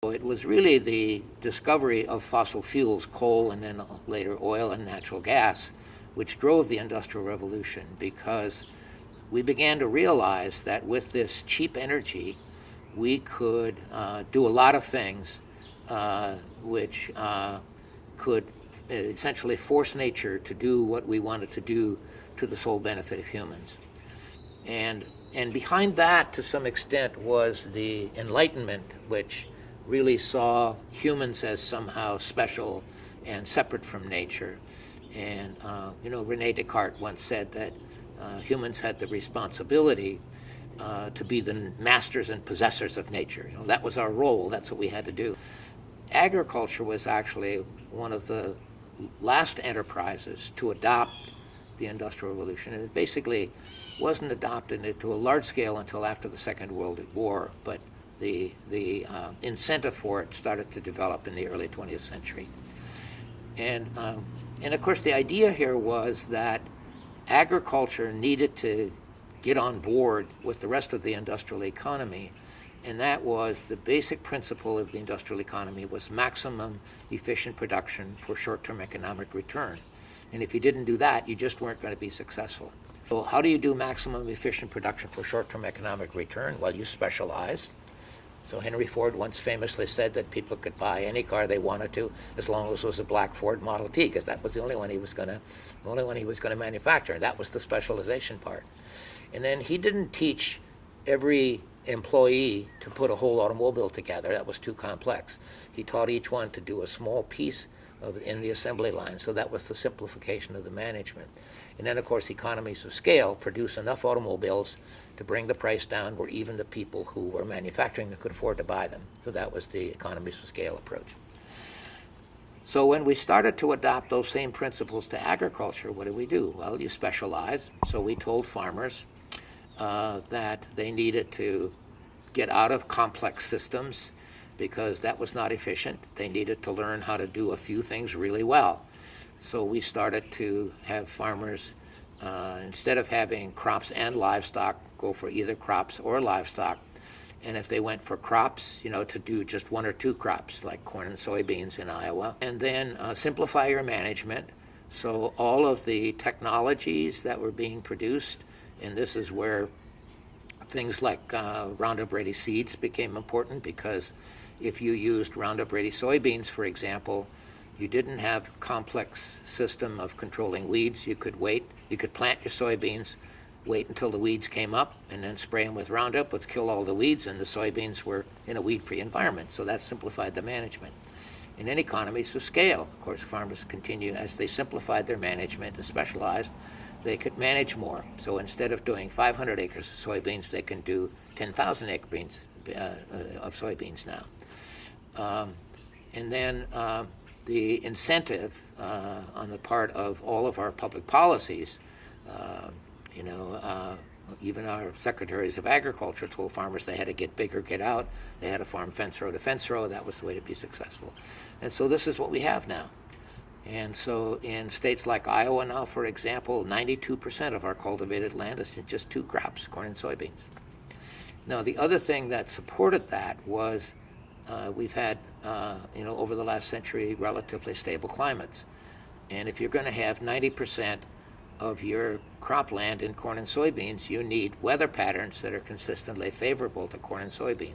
So it was really the discovery of fossil fuels, coal and then later oil and natural gas, which drove the Industrial Revolution, because we began to realize that with this cheap energy, we could do a lot of things which could essentially force nature to do what we wanted to do to the sole benefit of humans. And behind that, to some extent, was the Enlightenment, which really saw humans as somehow special and separate from nature. And Rene Descartes once said that humans had the responsibility to be the masters and possessors of nature. That was our role. That's what we had to do. Agriculture was actually one of the last enterprises to adopt the Industrial Revolution. And it basically wasn't adopted to a large scale until after the Second World War, but the incentive for it started to develop in the early 20th century. And of course, the idea here was that agriculture needed to get on board with the rest of the industrial economy, and that was the basic principle of the industrial economy was maximum efficient production for short-term economic return. And if you didn't do that, you just weren't going to be successful. So how do you do maximum efficient production for short-term economic return? Well, you specialize. So Henry Ford once famously said that people could buy any car they wanted to as long as it was a black Ford Model T, because that was the only one he was going to manufacture. That was the specialization part. And then he didn't teach every employee to put a whole automobile together. That was too complex. He taught each one to do a small piece in the assembly line. So that was the simplification of the management. And then, of course, economies of scale produce enough automobiles to bring the price down where even the people who were manufacturing them could afford to buy them. So that was the economies of scale approach. So when we started to adopt those same principles to agriculture, what did we do? Well, you specialize. So we told farmers that they needed to get out of complex systems because that was not efficient. They needed to learn how to do a few things really well. So we started to have farmers, instead of having crops and livestock, go for either crops or livestock. And if they went for crops, to do just one or two crops, like corn and soybeans in Iowa. And then simplify your management. So all of the technologies that were being produced, and this is where things like Roundup Ready seeds became important, because if you used Roundup Ready soybeans, for example, you didn't have a complex system of controlling weeds. You could wait. You could plant your soybeans, wait until the weeds came up, and then spray them with Roundup, which kill all the weeds, and the soybeans were in a weed-free environment. So that simplified the management. And then economies of scale. Of course, farmers continue, as they simplified their management and specialized, they could manage more. So instead of doing 500 acres of soybeans, they can do 10,000 acres of soybeans now. And then the incentive on the part of all of our public policies, even our secretaries of agriculture told farmers they had to get big or get out. They had to farm fence row to fence row. That was the way to be successful. And so this is what we have now. And so in states like Iowa now, for example, 92% of our cultivated land is just two crops, corn and soybeans. Now, the other thing that supported that was we've had, over the last century, relatively stable climates. And if you're going to have 90% of your cropland in corn and soybeans, you need weather patterns that are consistently favorable to corn and soybeans.